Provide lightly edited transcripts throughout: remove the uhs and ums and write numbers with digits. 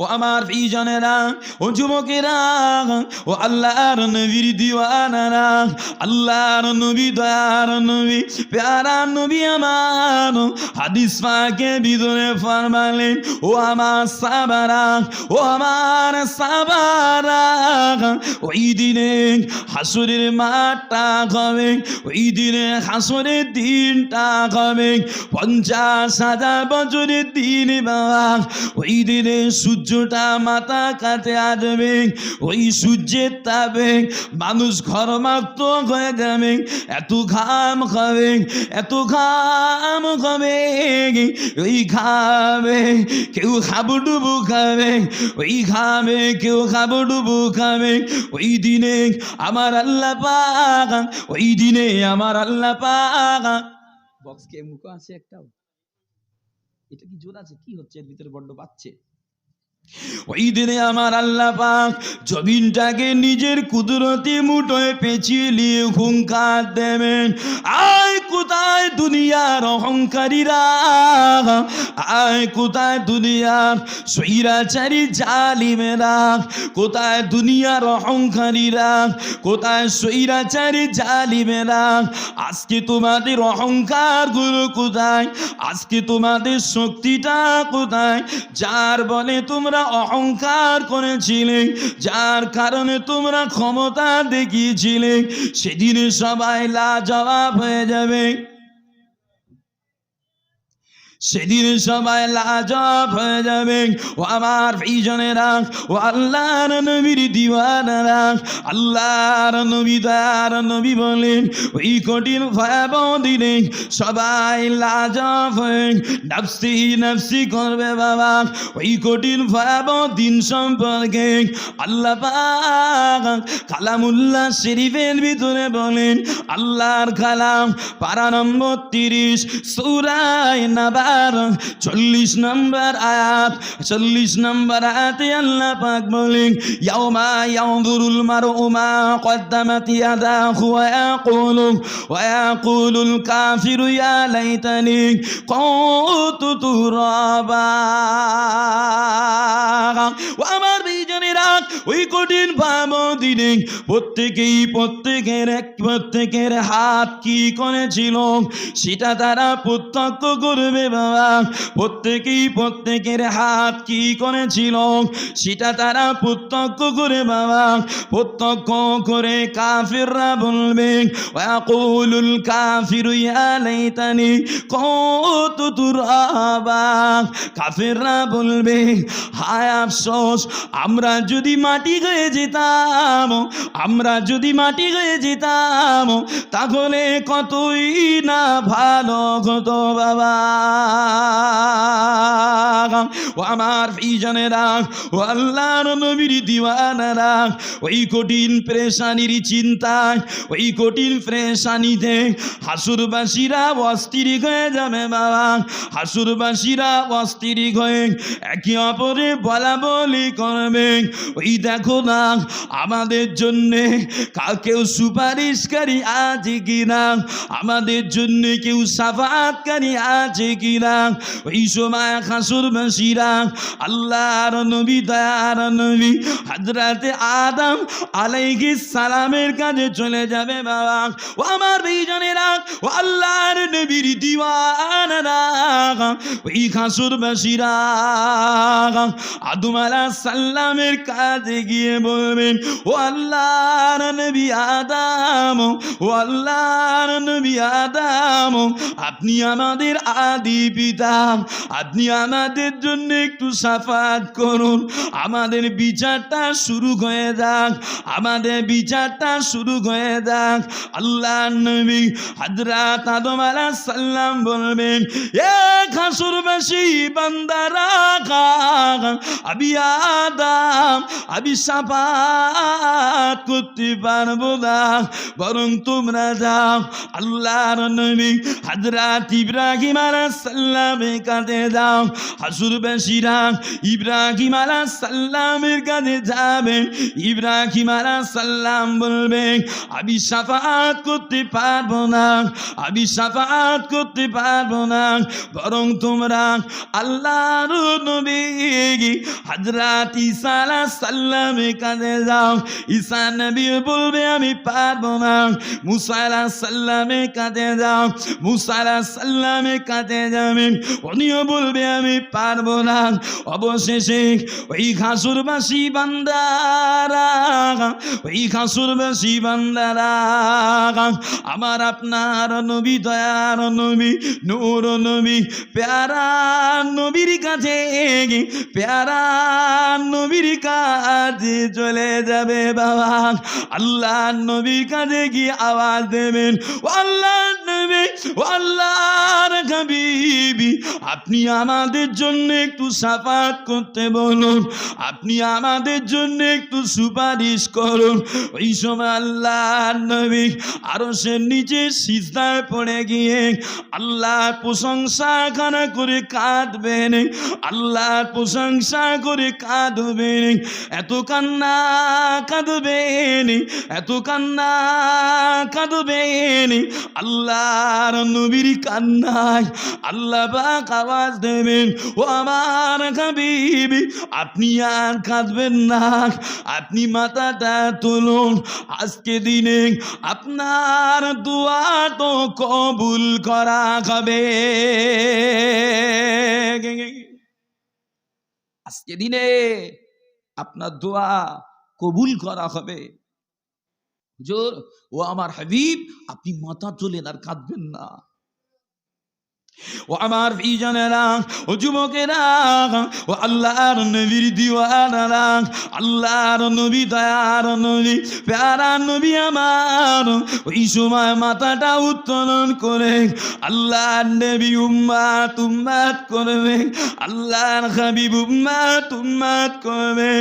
ও আমার প্রিয়জনেরা, ও যুবকেরা, ও আল্লাহর নবীর দিওয়ানারা, আল্লাহর নবী, দয়ার নবী, প্যারা নবী আমার হাদিস পাকে ভিতরে ফরমালেন, ও আমার সাহাবারা, ও আমার সাহাবারা, ওই দিনে হাসরের মাঠটা হবে, ওই দিনে হাসরের দিনটা হবে 50,000 বছরের দিন বাবা। ওই দিনে সূর্যটা মাথা কাছে আসবে, ওই সূর্যের তাপে মানুষ ঘরমাক্ত হয়ে যাবে, এত ঘাম খাবে, এত ঘাম খাবে, ওই ঘামে কেউ হাবুডুবু খাবে, ওই ঘামে কেউ হাবুডুবু খাবে। ওই দিনে আমার আল্লাহ পাক, ওই দিনে আমার আল্লাহ পাক। বক্স কে মুখ আছে একটাও? এটা কি জোর আছে? কি হচ্ছে এর ভিতরে? বড্ড বাচ্চে। ওই দিনে আমার আল্লাহ পাক জমিনটাকে নিজের কুদরতি মুঠোয় পেঁচিয়ে নিয়ে হুঙ্কার দেবেন, আয় কোথায় দুনিয়ার অহংকারীরা, আয় কোথায় দুনিয়ার স্বৈরাচারী জালিমেরা, কোথায় দুনিয়ার অহংকারীরা, কোথায় স্বৈরাচারী জালিমেরা, আজকে তোমাদের অহংকার গুলো কোথায়, আজকে তোমাদের শক্তিটা কোথায়, যার বলে তোমরা অহংকার করেছিলে, যার কারণে তোমরা ক্ষমতা দেখিয়েছিলে, সেদিনে সবাই লাজবাব হয়ে যাবে, সেদিন সবাই লাজবাব হয়ে যাবে। ও আমার প্রিয়জনেরা, ও আল্লাহর নবীর দিওয়ানারা, আল্লাহর নবী, দয়ার নবী বলেন, ওই কঠিন ভয়াবহ দিনে সবাই লাজবাব হয়ে নাফসি নাফসি করবে বাবা। ওই কঠিন ভয়াবহ দিন সম্পর্কে আল্লাহ পাক কালামুল্লাহ শরীফের ভিতরে বলেন, আল্লাহর কালাম পারা নম্বর 30 সূরা নাবা 40 নম্বর আয়াত, 40 নম্বর আয়াতে আল্লাহ পাক বলেন, ইয়াউমা ইয়ানজুরুল মারউ মা কদ্দামাত ইয়াদাহু ওয়া ইয়াকুলুল কাফিরু ইয়া লাইতানি কুনতু তুরাবা। ও আমার বিজনেরা, ওই কঠিন ভয়াবহ দিনে প্রত্যেকের হাত কি করেছিল সেটা তারা প্রত্যক্ষ করবে বাবা। প্রত্যেকের হাত কি করেছিল সেটা তারা প্রত্যক্ষ করে বাবা। প্রত্যক্ষ করে কাফিররা বলবে, ওয়াকুলুল কাফিরু ইয়া লাইতানি কুনতু তুরাবা। কাফিররা বলবে, হায় আফসোস, আমরা যদি মাটি হয়ে যেতাম, আমরা যদি মাটি হয়ে যেতাম, তাহলে কতই না ভালো হতো বাবা। ও আমার প্রিয়জনেরা, ও আল্লাহর নবীর দিওয়ানারা, ওই কঠিন পেরেশানির চিন্তায়, ওই কঠিন পেরেশানিতে হাসুরবাসীরা অস্থির হয়ে যাবে বাবা। হাসুরবাসীরা অস্থির হয়ে একে অপরে বলা বলি করবে, ওই দেখো না আমাদের জন্যে কেউ সুপারিশকারী আছে কিনা, আমাদের জন্য কেউ সাফাতকারী আছে কিনা। ওই সময় হাসুরবাসীরা আল্লাহর নবী, দয়ার নবী হযরতে আদম আলাইহিস সালামের কাছে চলে যাবে বাবা। ও আমার ভাইজানেরা, ও আল্লাহর নবীর দিওয়ানারা, ওই হাসুরবাসীরা আদম আলাইহিস সালামের কাছে গিয়ে বলবেন, ও আল্লাহর নবী আদম, ও আল্লাহর নবী আদম, আপনি আমাদের আদি পিতা, আপনি আমাদের জন্য একটু শাফাত করুন, আমাদের বিচারটা শুরু হয়ে যাক, আমাদের বিচারটা শুরু হয়ে যাক। আল্লাহর নবী হযরত আদম আলাইহিস সালাম বলবেন, এ হাসুরবাসী বান্দারা, আমি আদম আমি শাফাত করতে পারবো না, বরং তোমরা যাও আল্লাহর নবী হযরত ইব্রাহিম আলাইহিস সালামের কাছে যাও। হাসুরবাসীরা ইব্রাহিম আলাইহিস সালামের কাছে যাবে। ইব্রাহিম আলাইহিস সালাম বলবেন আমি শাফাত করতে পারবো না, আমি শাফাত করতে পারবো না, বরং তোমরা আল্লাহর নবী হযরত ঈসা আলাইহিস সালামের কাছে যাও। ঈসা নবী বলবে আমি পারবো না। মুসা আলাইহিস সালামের কাছে যাও। মুসা আলাইহিস সালামের কাছে যাবেন, উনিও বলবে আমি পারবো না। অবশেষে ওই ঘাসুরবাসী বান্দারা, ওই ঘাসুরবাসী বান্দারা আমার আপনার নবী, দয়ার নবী, নূর নবী, প্যারা নবীর কাছে, প্যারা নবীর কাছে চলে যাবে বাবা। আল্লাহ নবীর কাছে গিয়ে আওয়াজ দেবেন, ও আল্লাহর নবী, ও আল্লাহর হাবিবি, আপনি আমাদের জন্য একটু শাফাত করতে বলুন, আপনি আমাদের জন্য একটু সুপারিশ করুন। ওই সময় আল্লাহর নবী আরশের নিচে সিজদায় পড়ে গিয়ে আল্লাহর প্রশংসা গানা করে কাঁদবেন, আল্লাহর প্রশংসা করে কাঁদবেন। এত কান্না কাঁদবেন, এত কান্না কাঁদবেন, আল্লাহর নবীর কান্নায় আল্লাহ পাক আওয়াজ দেবেন, ও আমার হাবিবি, আপনি আর কাঁদবেন না, আপনি মাথাটা তুলুন। আজকে দিনে আপনার দোয়া তো কবুল করা হবে। আজকে দিনে আপনার দোয়া কবুল করা হবে। হুজুর, ও আমার হাবিব, আপনি মাথা তুলেন আর কাঁদবেন না। ও আমার ভাইজানেরা, ও যুবকেরা, ও আল্লাহর নবীর দিওয়ানারা, আল্লাহর নবী, দয়ার নবী, প্যারা নবী আমার ওই সময় মাথাটা উত্তোলন করে আল্লাহর নবী উম্মাত উম্মাত করবে, আল্লাহর হাবিব উম্মাত উম্মাত করবে।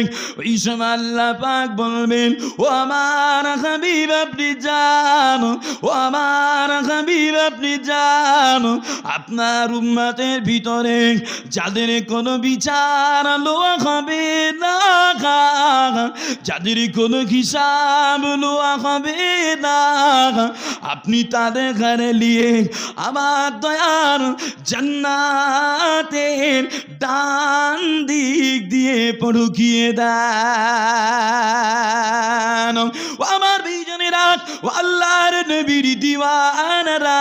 ওই সময় আল্লাহ পাক বলবেন, ও আমার হাবিব আপনি জানো, ও আমার হাবিব আপনি জানো, আপনার উম্মতের ভিতরে যাদের কোনো বিচার লওয়া হবে না, যাদের কোনো হিসাব লওয়া হবে না, আপনি তাদের ঘরে নিয়ে আমার দয়ার জান্নাতের ডান দিক দিয়ে পড়ুকিয়ে দেন। ও আমার বিজনেরা, ও আল্লাহর নবীর দিওয়ানারা,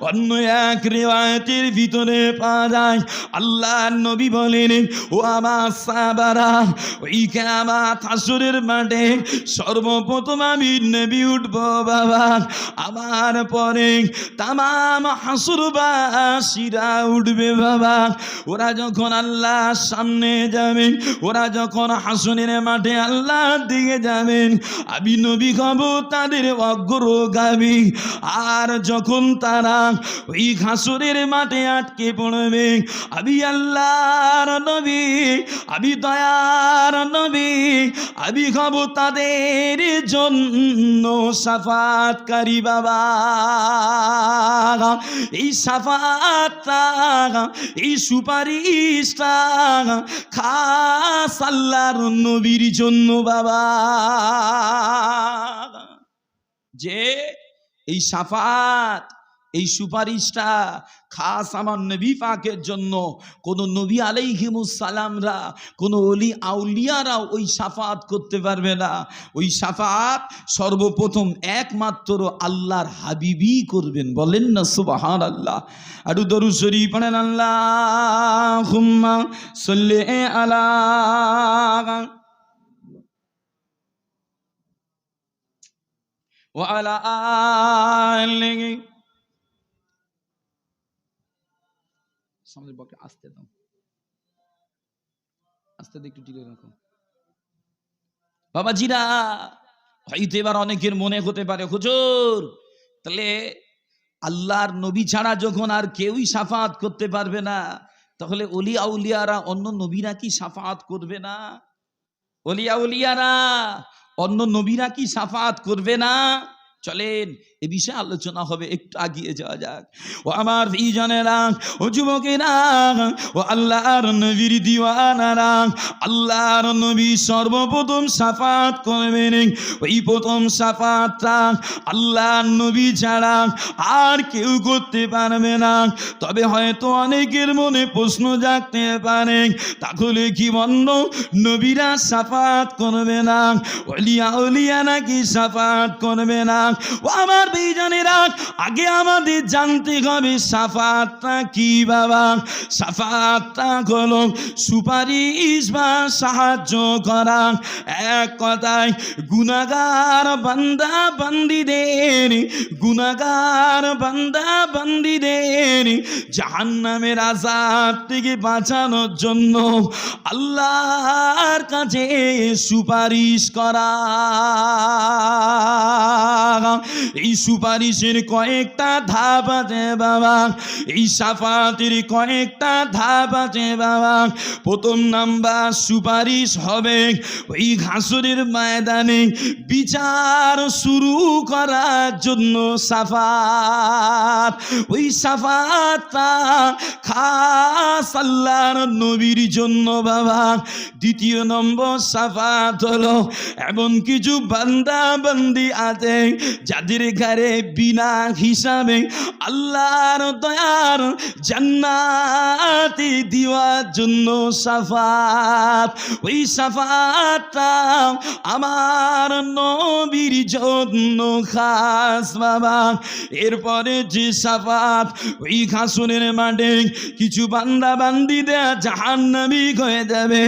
অন্য এক রিওয়ায়াতের ভিতরে পাওয়া যায় আল্লাহর নবী বলেন, ও আমার সাহাবারা, ওই কিয়ামত হাসরের মাঠে সর্বপ্রথম আমি নবী উঠবো বাবা, আমার পরে তামাম হাসরবাসীরা উঠবে বাবা। ওরা যখন আল্লাহর সামনে যাবেন, ওরা যখন হাসরের মাঠে আল্লাহর দিকে যাবেন, আমি নবী হব তাদের অগ্রগামী। আর যখন তারা ওই হাসরের মাঠে আটকে পড়বে, আমি আল্লাহর নবী, আমি দয়ার নবী, আমি হব তাদের জন্য শাফাতকারী বাবা। এই শাফাতটা, এই সুপারিশটা খাস আল্লাহর নবীর জন্য বাবা। যে এই শাফাত, এই সুপারিশটা খাস আমার নবী পাকের জন্য। কোন নবী আলাইহিমুস সালামরা, কোন ওলি আউলিয়ারা ওই শাফাত করতে পারবে না। ওই শাফাত সর্বপ্রথম একমাত্র আল্লাহর হাবিবই করবেন। বলেন না সুবহানাল্লাহ। আর দরুদ শরীফ পড়েন, আল্লাহুম্মা সাল্লি আলা ওয়া আলা আলিহি। সামনের বকে আস্তে দাও, আস্তে একটু টিকে রাখো বাবাজিরা। হয়তো এবার অনেকের মনে হতে পারে, হুজুর তাহলে আল্লাহর নবী ছাড়া যখন আর কেউই শাফাত করতে পারবে না, তাহলে ওলি আউলিয়ারা, অন্য নবীরা কি শাফাত করবে না? ওলিয়ারা অন্য নবীরা কি শাফাত করবে না? চলেন এ বিষয়ে আলোচনা হবে, একটু আগিয়ে যাওয়া যাক। ও আমার ভাইজানেরা, ও যুবকেরা, ও আল্লাহর নবীর দিওয়ানারা, আল্লাহর নবী সর্বপ্রথম শাফাত করবেন। ওই প্রথম শাফাতটা আল্লাহর নবী ছাড়া আর কেউ করতে পারবে না। তবে হয়তো অনেকের মনে প্রশ্ন জাগতে পারে, তাহলে কি বন্ধ নবীরা শাফাত করবে না? ওলিয়া নাকি শাফাত করবে না? ও আমার ভাইজানেরা, আগে আমাদের জানতে হবে শাফাতটা কি বাবা। শাফাতটা হলো সুপারিশ বা সাহায্য করা। এক কথায় গুনাহগার বান্দা বান্দিদের জাহান্নামের আযাব থেকে বাঁচানোর জন্য আল্লাহর কাছে সুপারিশ করা। এই সুপারিশের কয়েকটা ধাপ আছে বাবা, এই শাফাতের কয়েকটা ধাপ আছে বাবা। প্রথম নাম্বার সুপারিশ হবে ওই হাসরের ময়দানে বিচার শুরু করার জন্য শাফাত। ওই শাফাতটা খাস আল্লাহর নবীর জন্য বাবা। দ্বিতীয় নম্বর শাফাত হলো এমন কিছু বান্দা বান্দি আছে যাদের ঘরে বিনা হিসাবে আল্লাহর দয়ার জান্নাতে দেওয়ার জন্য শাফাত। ওই শাফাতটা আমার নবীর জন্য খাস বাবা। এরপরে যে শাফাত, ওই হাসরের মাঠে কিছু বান্দা বান্দিদের জাহান্নামী হয়ে যাবে,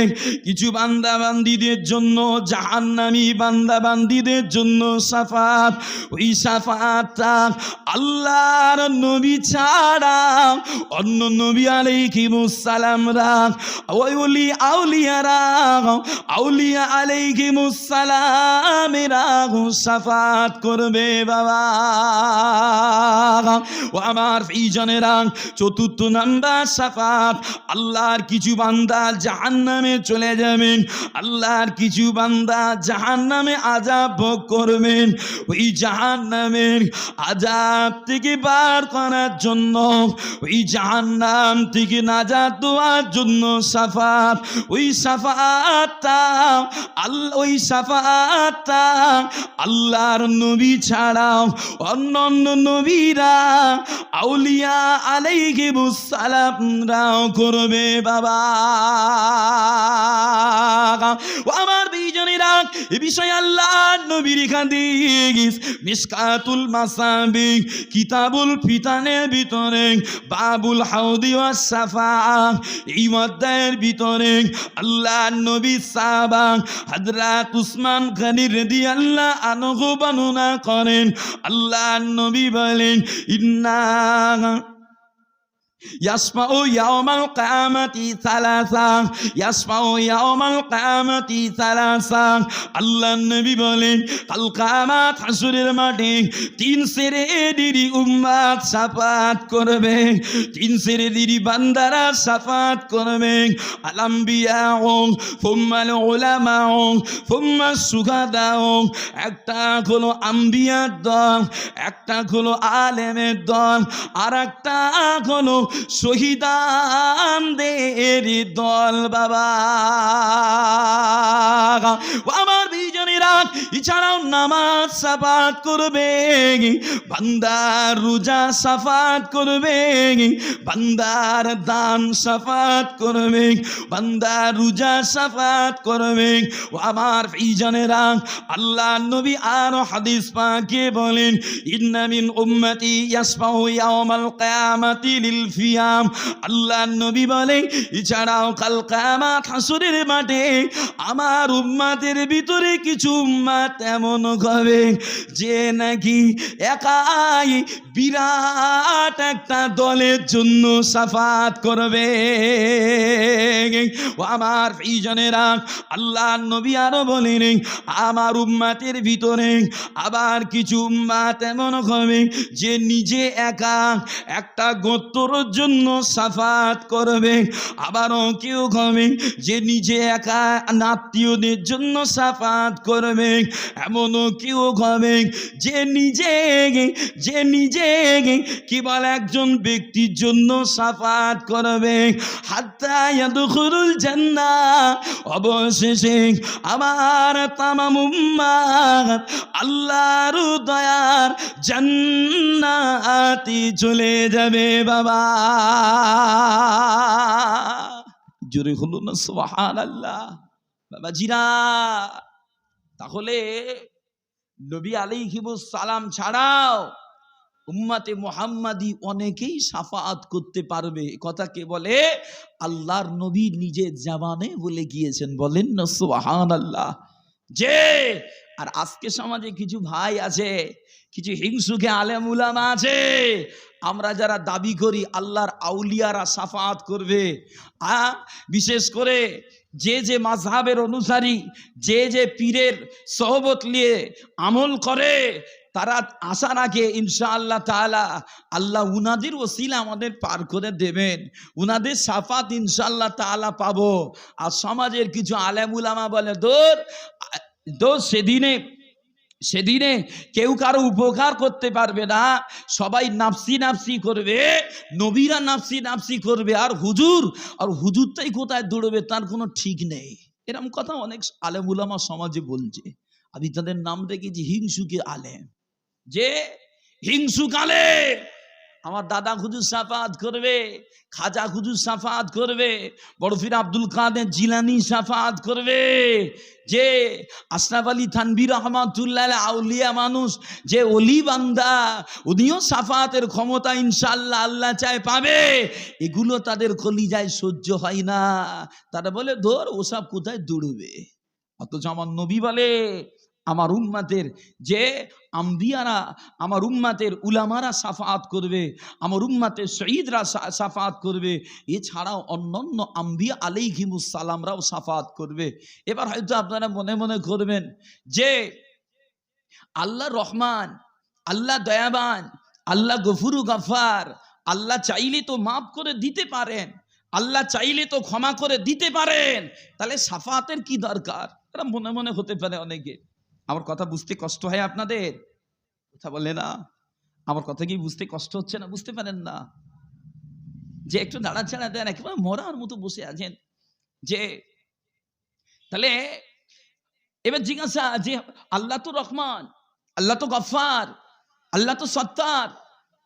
কিছু বান্দা বান্দিদের জন্য জাহান্নামী বান্দা বান্দিদের জন্য শাফাত। ওই শাফাতটা আল্লাহর নবী ছাড়া অন্য নবী আলাইহিমুস সালামরা, ওই আউলিয়া আলাইহিমুস সালামেরা শাফাত করবে বাবা। ও আমার ভাইজানেরা, চতুর্থ নাম্বার শাফাত, আল্লাহর কিছু বান্দা জাহান্নামে চলে যাবেন, আল্লাহর কিছু বান্দা জাহান্নামে আযাব ভোগ করবেন। ওই জাহান্নামের আযাব থেকে বার করার জন্য, ওই জাহান্নাম থেকে নাজাত দেওয়ার জন্য শাফাত। ওই শাফাতটা আল্লাহর নবী ছাড়াও অন্যান্য নবীরা আউলিয়া আলাইহিমুস সালামরাও করবে বাবা। ও আমার ভাইজানেরা, এই বিষয়ে আল্লাহর নবীর হাদিস মিশকাতুল মাসাবিহ কিতাবুল ফিতানের ভিতরে বাবুল হাউদি ওয়াস শাফাআ, এই অধ্যায়ের ভিতরে আল্লাহর নবী সাহাবা হযরত উসমান গনি রাদিয়াল্লাহু আনহু বর্ণনা করেন, আল্লাহর নবী বলেন, ইন্না ইয়াসমাউ ইয়াউমাল কিয়ামাতি সালাসা, ইয়াসমাউ ইয়াউমাল কিয়ামাতি সালাসা। আল্লাহর নবী বলেন, কাল কিয়ামত হাসরের মাঠে তিন শ্রেণীর উম্মত শাফাত করবে, তিন শ্রেণীর বান্দারা শাফাত করবে। আল আম্বিয়াউ ফুম্মাল উলামাউ ফুম্মাস শুহাদাউ। একটা হলো আম্বিয়ার দল, একটা হলো আলেমের দল, আর একটা হলো শহীদানদের দল বাবা। আমার ভাইজানেরা, এছাড়াও নামাজ শাফাত করবে, বান্দার রোজা শাফাত করবে, বান্দার দান শাফাত করবে, বান্দার রোজা শাফাত করবে। ও আমার ভাইজানেরা, আল্লাহর নবী আর হাদিস পাকে বলেন, ইন্না মিন উম্মতি ইয়াসফাউ ইয়াউমাল কিয়ামাতি লিল ফিয়াম। আল্লাহর নবী বলে, এছাড়াও কাল কিয়ামত হাসরের মাঠে আমার উম্মতের ভিতরে কিছু উম্মত এমন হবে যে নাকি একাই বিরাট একটা দলের জন্য শাফাত করবে। ও আমার প্রিয়জনেরা, আল্লাহর নবী আরো বলেন আমার উম্মতের ভিতরে আবার কিছু উম্মত এমন হবে যে নিজে একা একটা গোত্রর জন্য শাফাত করবে। আবারও কেউ হবে যে নিজে একা আত্মীয়দের জন্য শাফাত করবে। এমনও কেউ হবে যে নিজে কি বলে একজন ব্যক্তির জন্য শাফাত করবে। হাত্তা ইয়াদখুলুল জান্নাহ, অবশেষে আমার তামাম উম্মাত আল্লাহর দয়ার জান্নাতে চলে যাবে। বাবা জোরে হলো না সুবহানাল্লাহ। বাবাজিরা, তাহলে নবী আলাইহিস সালাম ছাড়াও উম্মতে মুহাম্মাদি অনেকেই শাফাআত করতে পারবে। কথা কে বলে? আল্লাহর নবী নিজের জবানে বলে গিয়েছেন। বলেন না সুবহানাল্লাহ। যে আর আজকে সমাজে কিছু ভাই আছে, কিছু হিংসুকে আলেম উলামা আছে, আমরা যারা দাবি করি আল্লাহর আউলিয়ারা শাফাআত করবে, বিশেষ করে যে মাযহাবের অনুসারী, যে পীরের সোহবত নিয়ে আমল করে, তারা আশা রাখে ইনশাআল্লাহ তাআলা আল্লাহ উনাদের ওসিলা আমাদের পার করে দেবেন, উনাদের শাফাত ইনশাআল্লাহ তাআলা পাবো। আর সমাজের কিছু আলেম উলামা বলে দোর সেদিনে কেউ কারো উপকার করতে পারবে না, সবাই নাফসি নাফসি করবে, নবীরা নাফসি নাফসি করবে, আর হুজুরটাই কোথায় দৌড়বে তার কোনো ঠিক নেই। এরকম কথা অনেক আলেম উলামা সমাজে বলছে। আমি তাদের নাম রেখেছি হিংসুকে আলেম। যে হিংসুক আলেম, আমার দাদা হুজুর শাফাআত করবে, খাজা হুজুর শাফাআত করবে, বড় পীর আব্দুল কাদের জিলানী শাফাআত করবে, যে আশরাফ আলী থানভী রাহমাতুল্লাহ আউলিয়া মানুষ, যে ওলি বান্দা, উনিও শাফাআতের ক্ষমতা ইনশাআল্লাহ আল্লাহ চায় পাবে। এগুলো তাদের কলিজায় সহ্য হয় না। তারা বলে ধর ওসব কোথায় দৌড়বে। অথচ আমার নবী বলে আমার উম্মতের যে আম্বিয়ারা, আমার উম্মতের উলামারা শাফাআত করবে, আমার উম্মতের শহীদরা শাফাআত করবে, এছাড়াও অন্যান্য আম্বিয়া আলাইহিমুস সালামরাও শাফাআত করবে। এবার হয়তো আপনারা মনে মনে করবেন যে আল্লাহ রহমান, আল্লাহ দয়াবান, আল্লাহ গফুরু গাফার, আল্লাহ চাইলে তো মাফ করে দিতে পারেন, আল্লাহ চাইলে তো ক্ষমা করে দিতে পারেন, তাহলে শাফাআতের কি দরকার? এটা মনে মনে হতে পারে অনেকে। আমার কথা বুঝতে কষ্ট হয় আপনাদের? কথা বলে না, আমার কথা কি বুঝতে কষ্ট হচ্ছে না? বুঝতে পারেন না যে একটু নাড়াচাড়া দেন, একেবারে মরার মতো বসে আছেন। যে তাহলে এবার জিজ্ঞাসা যে আল্লাহ তো রহমান, আল্লাহ তো গফফার, আল্লাহ তো সত্তার,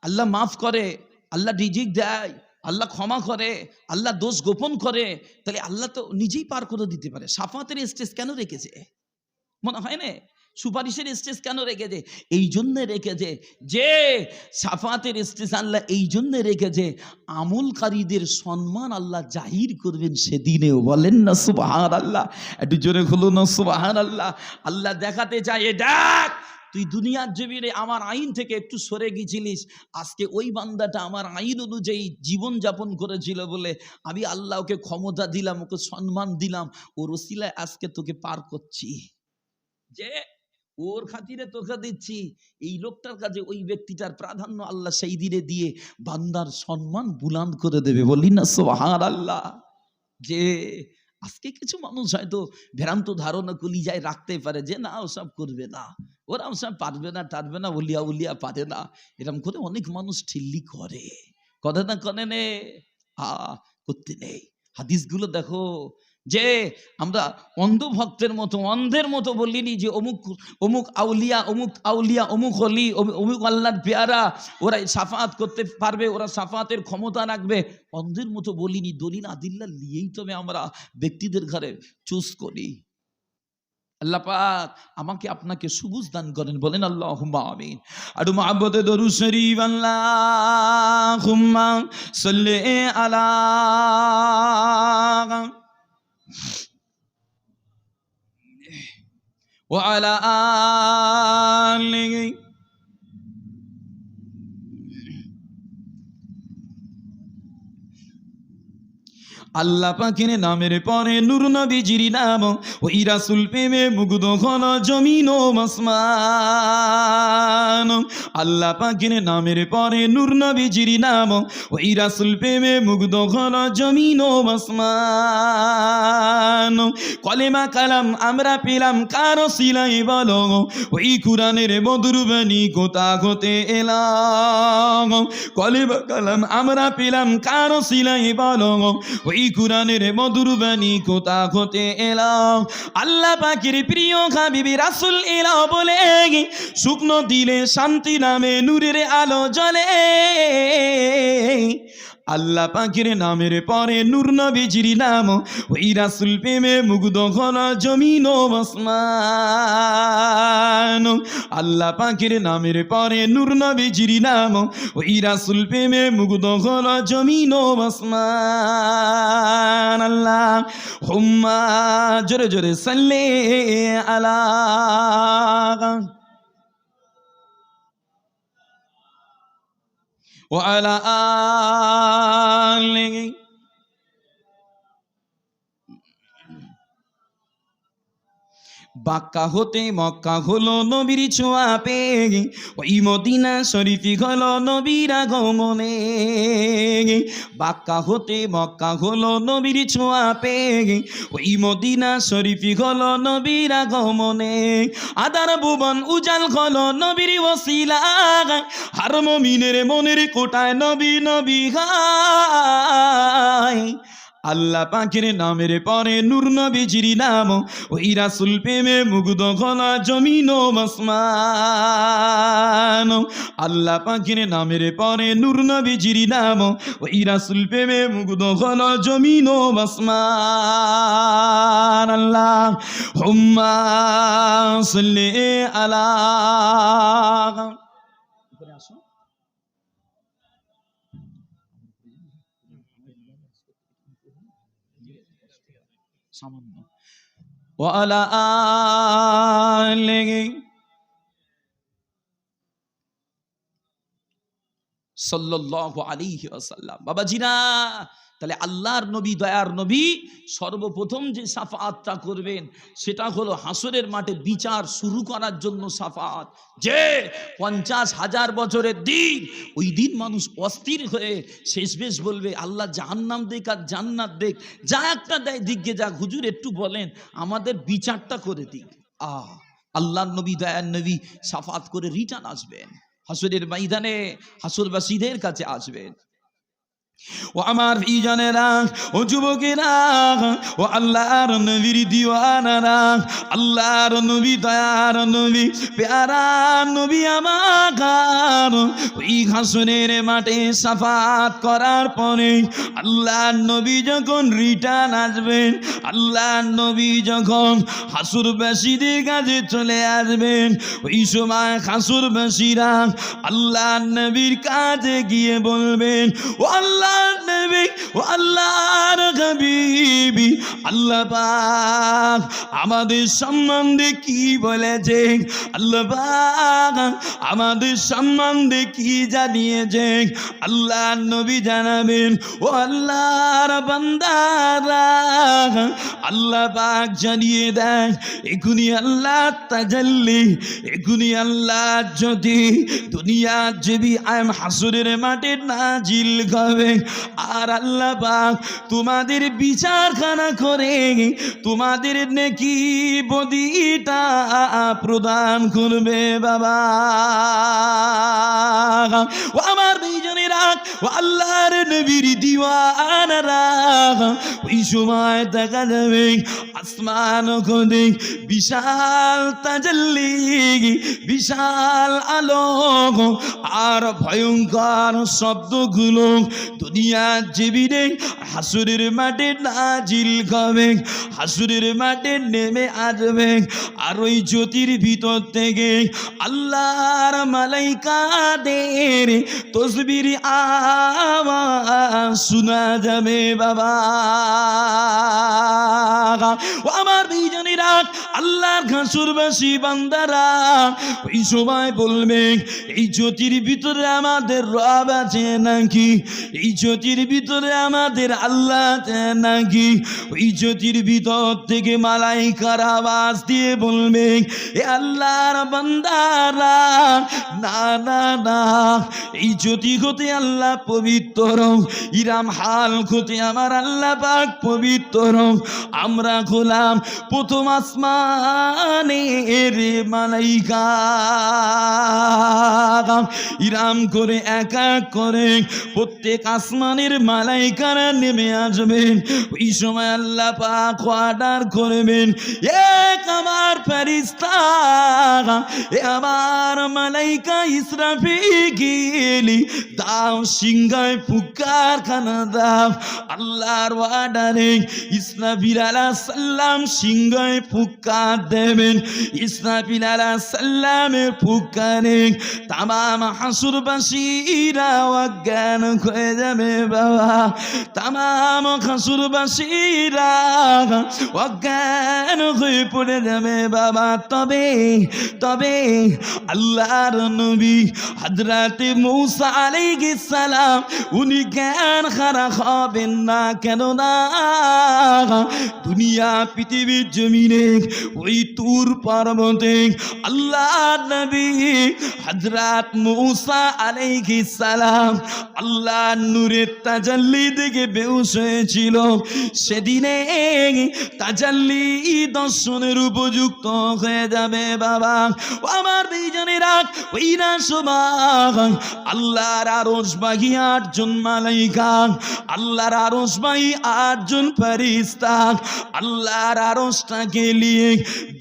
আল্লাহ মাফ করে, আল্লাহ রিজিক দেয়, আল্লাহ ক্ষমা করে, আল্লাহ দোষ গোপন করে, তাহলে আল্লাহ তো নিজেই পার করে দিতে পারে। শাফাতের স্টেজ কেন রেখেছে? মনে হয় না সুপারিশের স্টেজ কেন রেখেছে? এই জন্য রেখেছে যে শাফাতের স্টেজ আল্লাহ এই জন্য রেখেছে আমলকারীদের সম্মান আল্লাহ জাহির করবেন সেদিনেও। বলেন না সুবহানাল্লাহ। একটু জোরে হলো না সুবহানাল্লাহ। আল্লাহ দেখাতে চায়, দেখ তুই দুনিয়ার জমিনে আমার আইন থেকে একটু সরে গিয়েছিলিস, আজকে ওই বান্দাটা আমার আইন অনুযায়ী জীবন যাপন করেছিল বলে আমি আল্লাহ ওকে ক্ষমতা দিলাম, ওকে সম্মান দিলাম, ওর ওসিলায় আজকে তোকে পার করছি। যে ওর খাতিরে তোকে দিচ্ছি, এই লোকটার কাছে ওই ব্যক্তিটার প্রাধান্য আল্লাহ সেই দিনে দিয়ে বান্দার সম্মান বুলান্দ করে দেবে। বলি না সুবহানাল্লাহ। যে আজকে কিছু মানুষ হয়তো ভ্রান্ত ধারণা কলিজায় রাখতে পারে যে না ওসব করবে না, ওরা ওসব পারবে না, টারবে না, উলিয়া উলিয়া পারে না, এরকম করে অনেক মানুষ ঠিল্লি করে। করে না করে নে করতে নেই। হাদিসগুলো দেখো, যে আমরা অন্ধ ভক্তের মতো, অন্ধের মতো বলিনি যে অমুক অমুক আউলিয়া, অমুক আউলিয়া, অমুক অলি, অমুক আল্লাহর পেয়ারা, ওরা সাফাত করতে পারবে, ওরা সাফাতের ক্ষমতা রাখবে, অন্ধের মতো বলিনি। দলিল আদিল্লা নিয়েই তবে আমরা ব্যক্তিদের ঘরে চুজ করি। আল্লাহ পাক আমাকে আপনাকে সুবুজ দান করেন। বলেন আল্লাহুম্মা আমিন। আর মুহাম্মদে দরুদ শরীফ আল্লাহুম্মা সাল্লি আলা ওয়া আলা আলিহি আল্লাহ পাকের নামের পরে নূর নবীজির নাম, ওই রাসূল প্রেমে মুগ্ধ হল জমিন ও আসমান। আল্লাহ পাকের নামের পরে নূর নবীজির নাম, ওই রাসূল প্রেমে মুগ্ধ হল জমিন ও আসমান। কলেমা কালাম আমরা পেলাম কারো সিলাই বলো, ওই কুরআনের মধুর বাণী কোথা হতে এলাম। কলেমা কালাম আমরা পেলাম কারো সিলাই বলো, ওই কুরআনের মধুর বাণী কোথা হতে এলাম। আল্লাহ পাকের প্রিয় হাবিবি রাসূল এলো বলে, শুকনো দিলে শান্তি নামে নূরের আলো জ্বলে। আল্লাহ পাকের নামের পরে নূর নবীজির নাম, ওই রাসূল প্রেমে মুগ্ধ হল জমিন ও আসমান। আল্লাহ পাকের নামের পরে নূর নবীজির নাম, ওই রাসূল প্রেমে মুগ্ধ হল জমিন ও আসমান। আল্লাহ হুম্মা জোরে জোরে সাল্লি আলা وعلى آله। বাক্কা হতে মক্কা হলো নবীর ছোঁয়া পেয়ে, ওই মদিনা শরীফি হলো নবীর আগমনে। বাক্কা হতে মক্কা হলো নবীর ছোঁয়া পেয়ে, ওই মদিনা শরীফি হলো নবীর আগমনে। আদার ভুবন উজাল হলো নবীর ওসিলা, হার মুমিনের মনের কোটায় নবী নবী গায়। আল্লাহ পাকের নামের পরে নূর নবীজির নাম, ওই রাসূল প্রেমে মুগ্ধ হল জমিন ও আসমান। আল্লাহ পাকের নামের পরে নূর নবীজির নাম, ওই রাসূল প্রেমে মুগ্ধ হল জমিন ও আসমান। আল্লাহ হুম্মা সাল্লি আলা। সামান্য ওয়ালা আলিহি সাল্লাল্লাহু আলাইহি ওয়াসাল্লাম। বাবাজিরা, তাহলে আল্লাহর নবী দয়ার নবী সর্বপ্রথম যে শাফাআতটা করবেন সেটা হলো হাসরের মাঠে বিচার শুরু করার জন্য শাফাআত। যে 50,000 বছরের দিন, ওই দিন মানুষ অস্থির হয়ে শেষমেশ বলবে আল্লাহ জাহান্নাম দেখ আর জান্নাত দেখ, যা একটা দেয় দিকে যাক, হুজুর একটু বলেন আমাদের বিচারটা করে দিক। আল্লাহর নবী দয়ার নবী শাফাআত করে রিটার্ন আসবেন, হাসরের ময়দানে হাসরবাসীদের কাছে আসবেন। ও আমার ভাইজানেরা, ও যুবকেরা, ও আল্লাহর নবীর দিওয়ানারা, আল্লাহর নবী দয়ার নবী প্যারা নবী আমার ওই হাসরের মাঠে শাফাআত করার পরে আল্লাহর নবী যখন রিটার্ন আসবেন, আল্লাহর নবী যখন হাসরবাসীদের কাছে চলে আসবেন, ওই সময় হাসরবাসীরা আল্লাহর নবীর কাছে গিয়ে বলবেন, ও আল্লাহ নবী, ও আল্লাহর হাবিবি, আল্লাহ পাক আমাদের সম্বন্ধে কি বলেছে, আল্লাহ পাক আমাদের সম্বন্ধে কি জানিয়েছে। আল্লাহর নবী জানাবেন, ও আল্লাহর বান্দারা, আল্লাহ পাক জানিয়ে দেন এখুনি আল্লাহ তাজাল্লি, এখুনি আল্লাহ যদি দুনিয়ার যদি হাসরের মাঠে নাজিল হবে, আর আল্লাহ পাক তোমাদের বিচারখানা করে তোমাদের নেকি বদিটা প্রদান করবে। বাবা ও আমার দুইজনেরা, ও আল্লাহর নবীর দিওয়ানারা, ওই সময় দেখা যাবে আসমান খুদে বিশাল তাজাল্লি, বিশাল আলো আর ভয়ঙ্কর শব্দগুলো দুনিয়ার জীবিনে হাসরের মাঠে নাজিল হবে, হাসরের মাঠে নেমে আসবে। আর ওই জ্যোতির ভিতর থেকে আল্লাহর মালাইকাদের তসবির আওয়াজ শোনা যাবে বাবা। ও আমার দুইজনেরা আল্লাহর ঘাসুরবাসী বান্দারা ওই সময় বলবে এই জ্যোতির ভিতরে আমাদের রব আছে নাকি, এই জ্যোতির ভিতরে আমাদের আল্লাহ আছে নাকি। ওই জ্যোতির ভিতর থেকে মালাইকার আওয়াজ দিয়ে বলবে এ আল্লাহর বান্দারা, না না না, এই জ্যোতি হতে আল্লাহ পবিত্র, ইরাম হাল হতে আমার আল্লাহ পাক পবিত্র। আমরা হলাম প্রথম আসমানের মালাইকা। ইরাম করে এক এক করে প্রত্যেক আসমানের মালাইকারা নেমে আসবেন। ওই সময় আল্লাহ পাক অর্ডার করবেন এক আমার ফেরেশতা, এ আমার মালাইকা ইসরাফিল, দাও সিংহায় ফুৎকার খানা দাও। আল্লাহর অর্ডারে ইসরাফিল আলাইহিস সালাম সিংহায় ফুৎকার দেবেন। ইসরাফিল আলাইহিস সালামের ফুৎকারে তামাম হাসুরবাসীরা অজ্ঞান হয়ে যাবে বাবা। তামাম হাসুরবাসীরা অজ্ঞান হয়ে পড়ে যাবে বাবা। তবে তবে আল্লাহর নবী হযরতে মূসা আলাইহিস সালাম উনি জ্ঞান হারা হবেন না। কেন না, দুনিয়া পৃথিবীর জমিনে ওই তুর পর্বতে আল্লাহর নবী হযরত মূসা আলাইহিস সালাম আল্লাহর নূরের তাজাল্লি থেকে বেহুশ হয়েছিল। সেদিনে তাজাল্লি দর্শনের উপযুক্ত হয়ে যাবে বাবা। ও আমার দুইজনেরা ওই না সময় আল্লাহর আরশবাহী 8 জন মালাইকা, আল্লাহর আরশবাহী 8 জন ফেরেশতা আল্লাহর আরশটাকে নিয়ে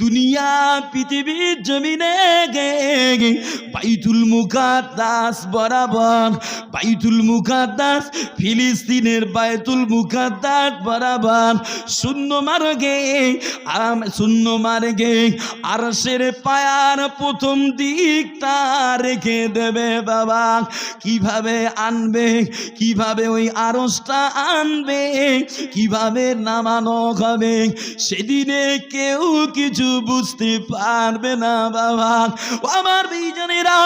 দুনিয়া পৃথিবীর জমিনে বাইতুল মুকাদ্দাস বরাবর, বাইতুল মুকাদ্দাস ফিলিস্তিনের বাইতুল মুকাদ্দাস বরাবর শূন্য মার্গে আরশের পায়ার প্রথম দিকটা রেখে দেবে বাবা। কিভাবে আনবে, কিভাবে ওই আরশটা আনবে, কিভাবে নামানো হবে, সেদিনে কেউ কিছু বুঝতে পারবে না বাবা। ও আমার দুইজনেরা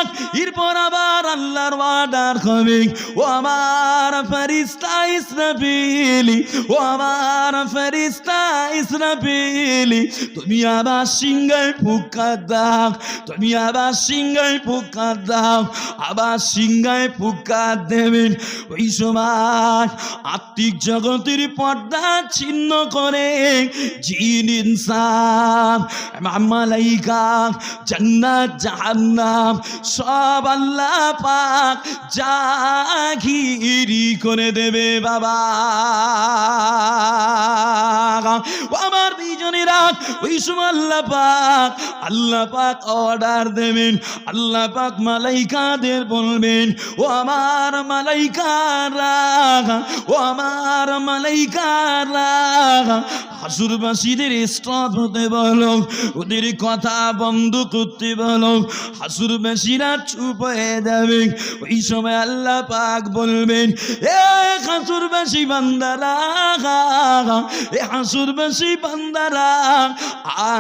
এরপর আবার আল্লাহর ওয়াদার হবে, ও আমার ফেরেশতা ইসরাফিল, ও আমার ফেরেশতা ইসরাফিল, তুমি আবার সিংহায় ফুৎকার দাও, তুমি আবার সিংহায় ফুৎকার দাও। আবার সিংহায় ফুৎকার দেবেন। ওই সময় আত্মিক জগতের পর্দা ছিন্ন করে জিন ইনসান মালাইকা জান্নাত জাহান্নাম সব আল্লাহ পাক জাগিরি করে দেবে বাবা। আমার দুইজনেরা ওই সময় আল্লাহ পাক অর্ডার দেবেন। আল্লাহ পাক মালাইকাদের বলবেন ও আমার মালাইকারা, ও আমার মালাইকারা, হাসুরবাসীদের স্টপ হতে বলো, ওদের কথা বন্ধ করতে বলো। হাসুরবাসীরা চুপ হয়ে যাবে। ওই সময় আল্লাহ পাক বলবেন এ হাসুরবাসী বান্দারা, এ হাসুরবাসী বান্দারা,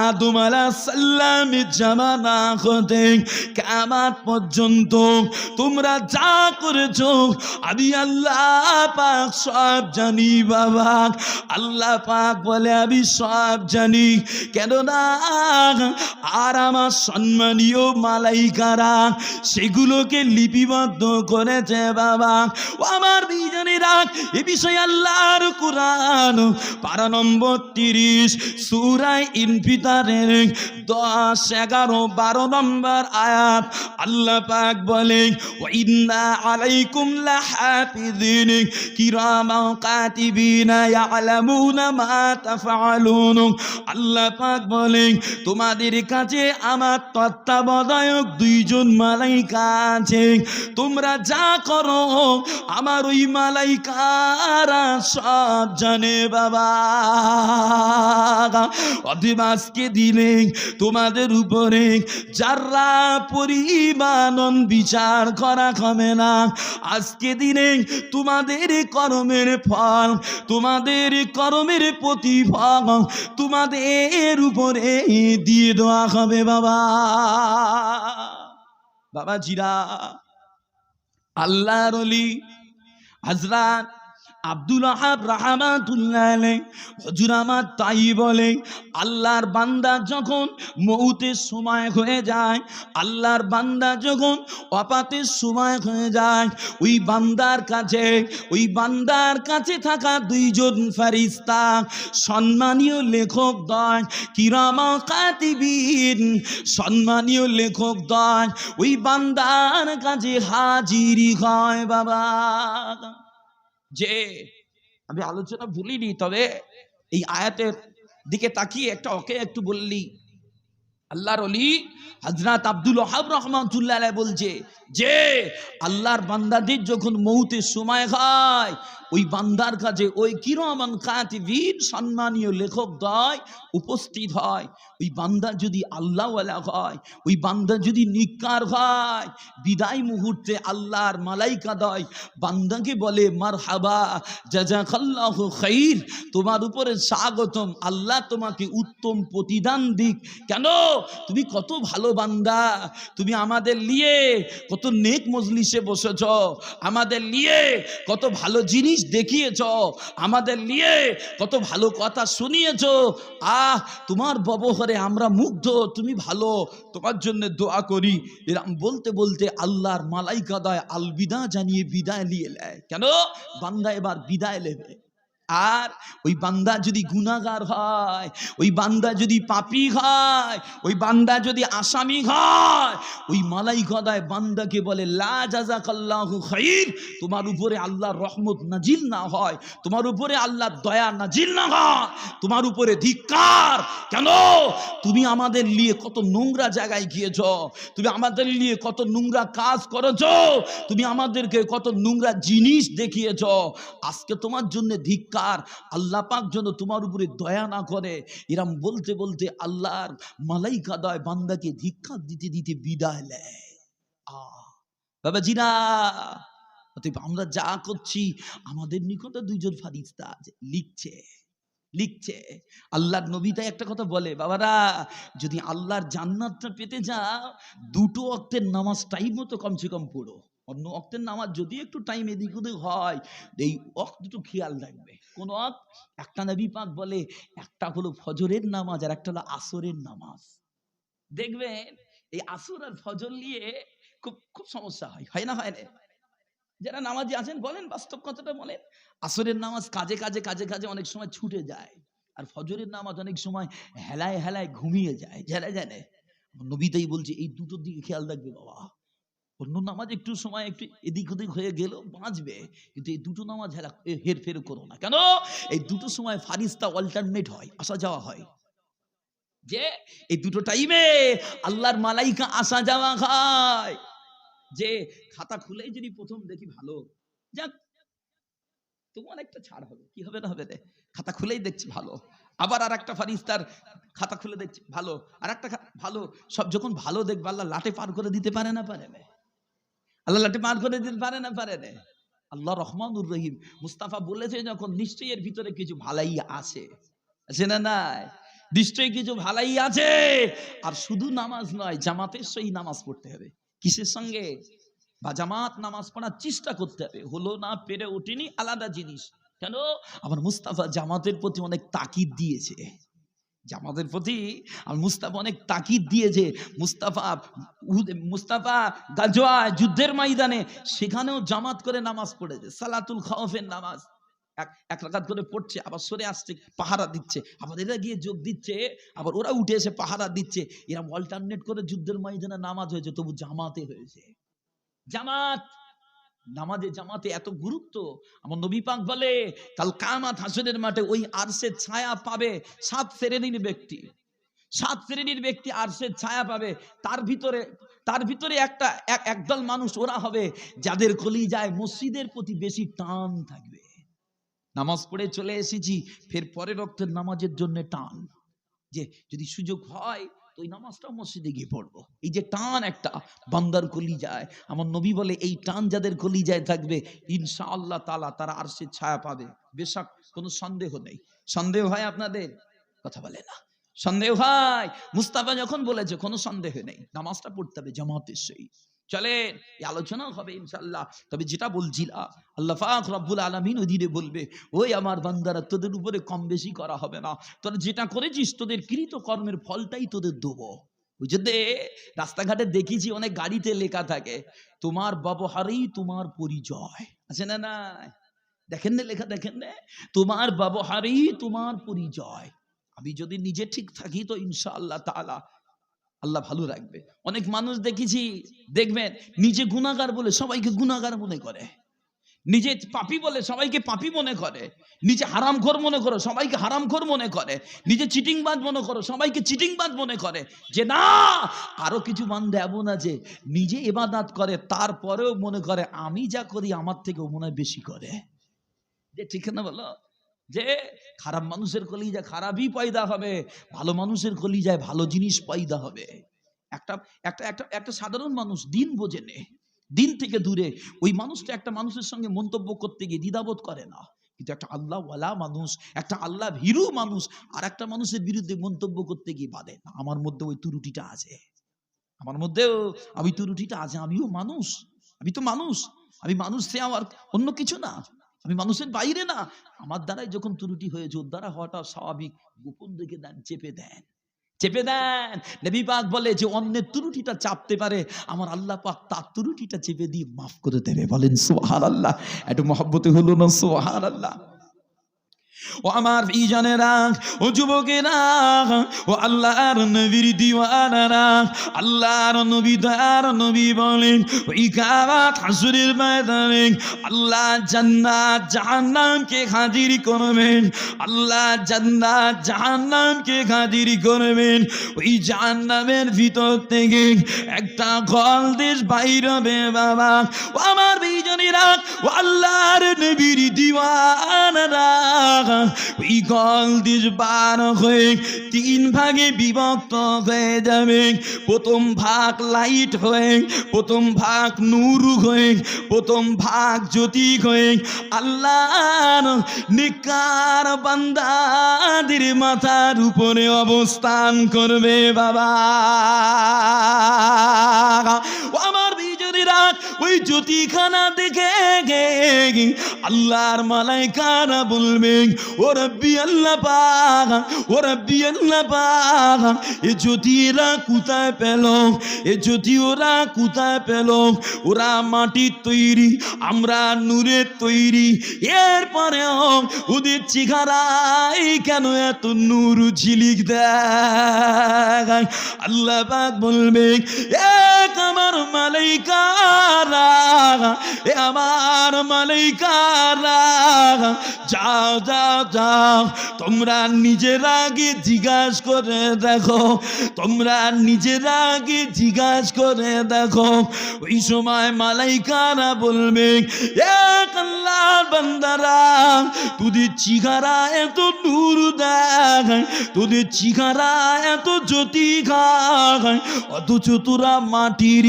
আদম আলাইহিস সালামের জামানা হতে কিয়ামত পর্যন্ত তোমরা যা করেছো আমি আল্লাহ পাক সব জানি বাবা। আল্লাহ পাক বলে আমি সব জানি, কেননা আর আমার সম্মানীয় মালাইকারা সেগুলোকে লিপিবদ্ধ করেছে বাবা। ও আমার দুইজনেরা এ বিষয়ে আল্লাহর কুরআন পারা নম্বর 30 সূরা ইনফিতারের 10, 11, 12 নম্বর আয়াত আল্লাহ পাক বলে ওয়া ইন্না আলাইকুম লাহাফিযিন কিরামান কাতিবিনা ইয়ালামুনা মা তাফআলুন। আল্লাহ পাক বলেন তোমাদের কাছে আমার তত্ত্বাবধায়ক দুইজন মালাইকা আছে, তোমরা যা করো আমার ওই মালাইকারা সব জানে বাবা। অতএব আজকে দিলে তোমাদের উপরে যারা পরিমাণ বিচার করা হবে না। আজকে দিনে তোমাদের কর্মের ফল, তোমাদের কর্মের প্রতিফল তোমাদের উপরে দিয়ে দেওয়া হবে বাবা। বাবাজিরা, আল্লাহর ওলি হযরত আব্দুল ওয়াহাব রাহমাতুল্লাহ আলাইহি হুজুর আমার তাই বলে, আল্লাহর বান্দা যখন মউতের সময় হয়ে যায়, আল্লাহর বান্দা যখন ওয়াফাতের সময় হয়ে যায়, ওই বান্দার কাছে থাকা দুইজন ফেরেশতা সম্মানীয় লেখক দয়, কিরামা কাতিবিন সম্মানীয় লেখক দয় ওই বান্দার কাছে হাজিরি হয় বাবা। যে আমি আলোচনা ভুলিনি, তবে এই আয়াতের দিকে তাকিয়ে একটু বললি, আল্লাহর ওলি হযরত আব্দুল ওয়াহাব রাহমাতুল্লাহ আলাইহি বলছে যে আল্লাহর বান্দাদের যখন মউতের সময় হয়, ওই বান্দার কাছে ওই কিরামান কাতিবিন সম্মানীয় লেখক দয় উপস্থিত হয়। ওই বান্দা যদি আল্লাহওয়ালা হয়, ওই বান্দা যদি নিকার হয়, বিদায় মুহূর্তে আল্লাহর মালাইকা দয় বান্দাকে বলে মারহাবা জাযাকাল্লাহু খাইর, তোমার উপরে স্বাগতম, আল্লাহ তোমাকে উত্তম প্রতিদান দিক। কেন? তুমি কত ভালো বান্দা, তুমি আমাদের লিয়ে কত নেক মজলিসে বসেছ, আমাদের লিয়ে কত ভালো জিনিস দেখিয়েছ, আমাদের লিয়ে কত ভালো কথা শুনিয়েছ। তোমার ব্যবহারে আমরা মুগ্ধ, তুমি ভালো, তোমার জন্য দোয়া করি। এরকম বলতে বলতে আল্লাহর মালাইকা দয় আলবিদা জানিয়ে বিদায় নিয়ে নেয়। কেন? বান্দা এবার বিদায় নেবে। আর ওই বান্দা যদি গুনাহগার হয়, ওই বান্দা যদি পাপী হয়, ওই বান্দা যদি আসামি হয়, ওই মালাইকা দয় বান্দাকে বলে লা জাযাকাল্লাহু খাইর, তোমার উপরে আল্লাহর রহমত নাজিল না হয়, তোমার উপরে আল্লাহর দয়া নাজিল না হয়, তোমার উপরে ধিক্কার। কেন? তুমি আমাদের নিয়ে কত নোংরা জায়গায় গিয়েছ, তুমি আমাদের নিয়ে কত নোংরা কাজ করেছ, তুমি আমাদেরকে কত নোংরা জিনিস দেখিয়েছ। আজকে তোমার জন্য ধিক্কার, আল্লাহ পাক যেন তোমার উপরে দয়া না করে। এরম বলতে বলতে আল্লাহর মালাইকা দয় বান্দাকে ধিক্কার দিতে দিতে বিদায় নেয়। বাবাজিরা, অতএব আমরা যা করছি আমাদের নিকটে দুইজন ফারিস্তা লিখছে। আল্লাহর নবী তাই একটা কথা বলে, বাবারা যদি আল্লাহর জান্নাতটা পেতে যাও, দুটো ওয়াক্তের নামাজ টাইম মতো কমসে কম পড়ো। অন্য ওয়াক্তের নামাজ যদি একটু টাইম এদিক ওদিক হয়, এই ওয়াক্ত দুটো খেয়াল রাখবে। কোন ওয়াক্ত? একটা নবী পাক বলে একটা হলো ফজরের নামাজ আর একটা হলো আসরের নামাজ। দেখবেন এই আসর আর ফজর নিয়ে খুব সমস্যা হয় না? যারা নামাজি আছেন বলেন, বাস্তব কথাটা বলেন। আসরের নামাজ কাজে কাজে অনেক সময় ছুটে যায়, আর ফজরের নামাজ অনেক সময় হেলায় ঘুমিয়ে যায়। জানে নবী তাই বলছে এই দুটোর দিকে খেয়াল রাখবে বাবা। অন্য নামাজ একটু সময় একটু এদিক ওদিক হয়ে গেল বাঁচবে, কিন্তু এই দুটো নামাজ হেরফের করো না। কেন? এই দুটো সময় ফারিস্তা অল্টারনেট হয়, আসা যাওয়া হয়। যে এই দুটো টাইমে আল্লাহর মালাইকা আসা যাওয়া হয়। যে খাতা খুলেই যদি প্রথম দেখি ভালো, যাক তোমার একটা ছাড় হবে, কি হবে না হবে রে, খাতা খুলেই দেখছি ভালো। আবার আর একটা ফারিস্তার খাতা খুলে দেখছি ভালো, আর একটা ভালো। সব যখন ভালো দেখবে আল্লাহ লাটে পার করে দিতে পারে না? আল্লাহ লাটে পার করে দিতে পারে না? আল্লাহ রহমানুর রহিম। মুস্তাফা বলেছে যখন, নিশ্চয়ই এর ভিতরে কিছু ভালাই আছে না? নাই, নিশ্চয়ই কিছু ভালাই আছে। আর শুধু নামাজ নয়, জামাতের সহি নামাজ পড়তে হবে। কিসের সঙ্গে? বা জামাত নামাজ পড়ার চেষ্টা করতে হবে। হলো না, পেরে ওঠেনি, আলাদা জিনিস। কেন? আমার মুস্তাফা জামাতের প্রতি অনেক তাকিদ দিয়েছে। জামাতের প্রতি আর মুস্তাফা অনেক তাকিদ দিয়েছে। মুস্তাফা গাজওয়া যুদ্ধের ময়দানে সেখানেও জামাত করে নামাজ পড়েছে। সালাতুল খাউফের নামাজ এক রাকাত করে পড়ছে, আবার সরে আসছে, পাহারা দিচ্ছে, আবার এরা গিয়ে যোগ দিচ্ছে, আবার ওরা উঠে এসে পাহারা দিচ্ছে। এরা অল্টারনেট করে যুদ্ধের ময়দানে নামাজ হয়েছে, তবু জামাতে হয়েছে। জামাত নামাজে জামাতে এত গুরুত্ব। আমার নবী পাক বলে কাল কিয়ামত হাসরের মাঠে ওই আরশের ছায়া পাবে 7 শ্রেণীর ব্যক্তি। 7 শ্রেণীর ব্যক্তি আরশের ছায়া পাবে। তার ভিতরে একদল মানুষ ওরা হবে যাদের কলিজায় মসজিদের প্রতি বেশি টান থাকবে। নামাজ পড়ে চলে এসেছি, ফের পরের ওয়াক্তের নামাজের জন্য টান, যে যদি সুযোগ হয় তো ওই নামাজটাও মসজিদে গিয়ে পড়বো। এই যে টান একটা বান্দার কলিজায়, আমার নবী বলে এই টান যাদের কলিজায় থাকবে ইনশাআল্লাহ তাআলা তারা আরশের ছায়া পাবে। বেশক কোনো সন্দেহ নেই। সন্দেহ হয় আপনাদের? কথা বলে না। সন্দেহ হয়? মুস্তাফা যখন বলেছে কোনো সন্দেহ নেই, নামাজটা পড়তে হবে জামাতের সহিত। চলেন এই আলোচনা হবে ইনশাআল্লাহ। তবে যেটা বলছিলাম, আল্লাহ পাক রব্বুল আলামিন ওদিনে বলবে ওই আমার বান্দারা তোদের উপরে কম বেশি করা হবে না, তোরা যেটা করেছিস তোদের কৃত কর্মের ফলটাই তোদের দেবো। বুঝতে রাস্তাঘাটে দেখেছি অনেক গাড়িতে লেখা থাকে তোমার ব্যবহারেই তোমার পরিচয়, আছে না? না দেখেন না লেখা? দেখেন না তোমার ব্যবহারেই তোমার পরিচয়। আমি যদি নিজে ঠিক থাকি তো ইনশাআল্লাহ তাআলা আল্লাহ ভালো রাখবে। অনেক মানুষ দেখেছি, দেখবেন নিজে গুনাহগার বলে সবাইকে গুনাহগার মনে করে, নিজে পাপী বলে সবাইকে পাপী মনে করে, নিজে হারামখোর মনে করো সবাইকে হারামখোর মনে করে, নিজে চিটিংবাজ মনে করো সবাইকে চিটিংবাজ মনে করে। যে না, আরো কিছু বান্দা এমন আছে নিজে ইবাদত করে তারপরেও মনে করে আমি যা করি আমার থেকেও মনে হয় বেশি করে। যে ঠিক না বলো? যে খারাপ মানুষের কলিজায় খারাপই পয়দা হবে, ভালো মানুষের কলিজায় ভালো জিনিস পয়দা হবে। একটা সাধারণ মানুষ দিন বোঝে নে, দিন থেকে দূরে, ওই মানুষটা একটা মানুষের সঙ্গে মন্তব্য করতে গিয়ে দ্বিধাবোধ করে না। কিন্তু একটা আল্লাহওয়ালা মানুষ, একটা আল্লাহ ভীরু মানুষ আর একটা মানুষের বিরুদ্ধে মন্তব্য করতে গিয়ে বাধে না। আমার মধ্যে ওই ত্রুটিটা আছে, আমার মধ্যেও আমি ত্রুটিটা আছে। আমিও মানুষ, আমি তো মানুষ, আমি মানুষ, সে আমার অন্য কিছু না, আমি মানুষের বাইরে না। আমার দ্বারাই যখন ত্রুটি হয়েছে ওর দ্বারা হওয়াটা স্বাভাবিক। গোপন রেখে দেন, চেপে দেন, চেপে দেন। নবী পাক বলে যে অন্যের ত্রুটিটা চাপতে পারে আমার আল্লাহ পাক তার ত্রুটিটা চেপে দিয়ে মাফ করে দেবে। বলেন সুবহানাল্লাহ। একটু মহব্বতে হলো না সুবহানাল্লাহ। ও আমার ভাইজানেরা, ও যুবকেরা, ও আল্লাহর নবীর দিওয়ানারা, আল্লাহর নবী দয়ার নবী বলেন ওই কিয়ামত হাসরের ময়দানে আল্লাহ জান্নাত জাহান্নামকে হাজির করবেন। আল্লাহ জান্নাত জাহান্নামকে হাজির করবেন। ওই জাহান্নামের ভিতর থেকে একটা গলদেশ বাইর হবে বাবা। ও আমার ভাইজানেরা, ও আল্লাহর নবীর দিওয়ানারা, ওই গলদেশ বার হয়ে 3 ভাগে বিভক্ত হয়ে যাবে। প্রথম ভাগ লাইট হয়ে, প্রথম ভাগ নূর হয়ে, প্রথম ভাগ জ্যোতি হয়ে আল্লাহর নেককার বান্দাদের মাথার উপরে অবস্থান করবে বাবা। আমার বিজয়ীরা ওই জ্যোতিখানা দেখে আল্লাহর মালাইকারা বলবে ও রব্বি আল্লাহ পাক, ও রব্বি আল্লাহ পাক, এ জ্যোতি এরা কোথায় পেল? এ জ্যোতি ওরা কোথায় পেল? ওরা মাটির তৈরি, আমরা নূরের তৈরি। এরপরেও ওদের চেহারায় কেন এত নূর ঝিলিক দেয়? আল্লাহ পাক বলবে এক আমার মালাইকারা, এ আমার মালাইকারা, যাও যাও যাও, তোমরা নিজেরা আগে জিজ্ঞাসা করে দেখো, তোমরা নিজেরা আগে জিজ্ঞাসা করে দেখো। ওই সময় মালাইকারা বলবে এক আল্লাহর বান্দারা, তোদের চেহারা এত নূর দেয়, তোদের চেহারা এত জ্যোতি খায়, অথচ তোরা মাটির,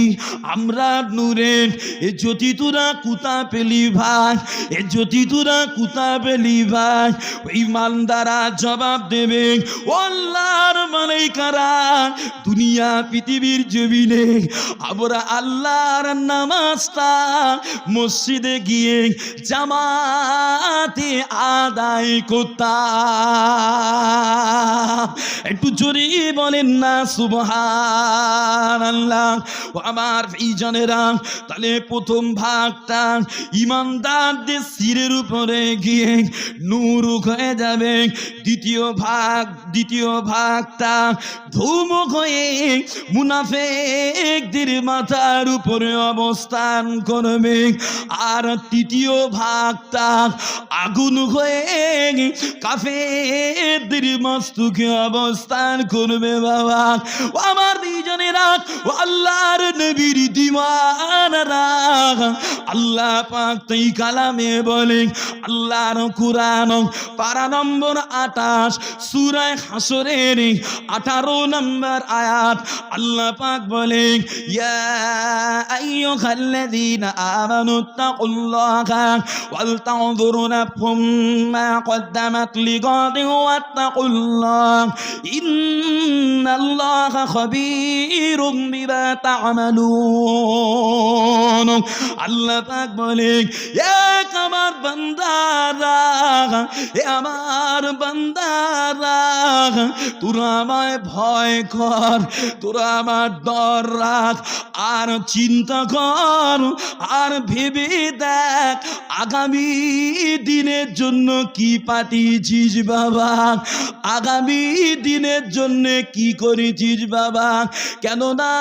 আমরা নূরের। এ জ্যোতি তোরা কোথা পেলি ভাই? এ জ্যোতি তোরা কোথা পেলি ভাই? ওই মানদারা জবাব দেবে ও আল্লাহর মালাইকারা, দুনিয়া পৃথিবীর জমিনে আমরা আল্লাহর নামাজটা মসজিদে গিয়ে জামাতে আদায় করতাম। একটু জোরে বলেন না সুবহানাল্লাহ। ও আমার ভাইজানেরা, তাহলে প্রথম ভাগটা ইমানদারদের শিরের উপরে গিয়ে নূর হয়ে যাবে। দ্বিতীয় ভাগটা ধূমক হয়ে মুনাফিকদের মাথার উপরে অবস্থান করবে। আর তৃতীয় ভাগটা আগুন হয়ে কাফেরদের মস্তকে অবস্থান করবে। বাবা ও আমার দুইজনেরা, ও আল্লাহর নবীর দিওয়ানারা, আল্লাহ পাক তাই কালামে বলে, আল্লাহর কুরআন পারা নম্বর 28 সূরা হাসরের 18 নম্বর আয়াত, আল্লাহ পাক বলে, ইয়া আইয়ুহাল্লাযীনা আমানু তাকুল্লাহা ওয়াল তানজুর নাফসুম মা কদ্দামাত লিগাদিন ওয়াত্তাকুল্লাহ ইন্নাল্লাহা খাবীরুম বিমা তা'মালুন। আল্লাহ পাক বলে, এক আমার বান্দারা, এ আমার বান্দারা, তোরা আমায় ভয় কর, তোরা আমার ডর রাখ, আর চিন্তা কর, আর ভেবে দেখ আগামী দিনের জন্য কি পাঠিয়েছিস বাবা, আগামী দিনের জন্য কি করেছিস বাবা। কেননা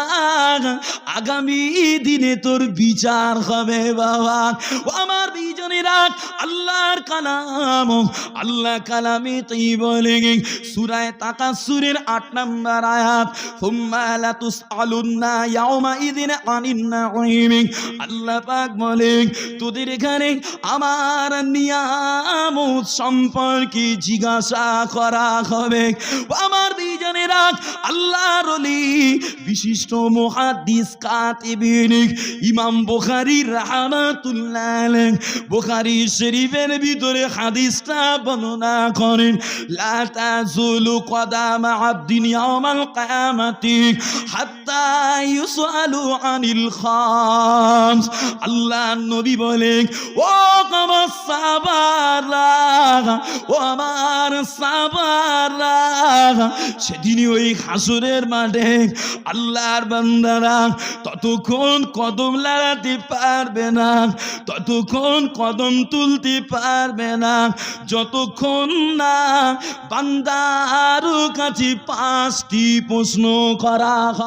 আগামী দিনে তোর বিচার হবে বাবা। ও আমার দুইজনেরা, আল্লাহর কালাম, আল্লাহ কালামে তাই বলে সূরা তাকাসুরের 8 নম্বর আয়াত, সুম্মা লাতুসআলুন্না ইয়াউমা ইযিন আনিন নাঈম। আল্লাহ পাক বলে, তোদের এখানে আমার নিয়ামত সম্পর্কে জিজ্ঞাসা করা হবে। আমার দুইজনেরা, আল্লাহর ওলি বিশিষ্ট মুহাদ্দিস কাতিবিন ইমাম বুখারী রাহমাতুল্লাহ আলাইহি বুখারী শরীফের ভিতরে হাদিসটা বর্ণনা করেন, লা তাযুলু কদামা আবদিন ইয়াউমাল কিয়ামাতি হাত্তা ইউসআলু আনিল খামস। আল্লাহ নবী বলেন, ও আমার সাহাবারা, ও আমার সাহাবারা, সেদিনই ওই হাসরের মাঠে আল্লাহর বান্দারা ততক্ষণ কদম লাগাতে পারবে না, ততক্ষণ কদম তুলতে পারবে না, যতক্ষণ না বান্দার কাছে 5টি প্রশ্ন করা হয়।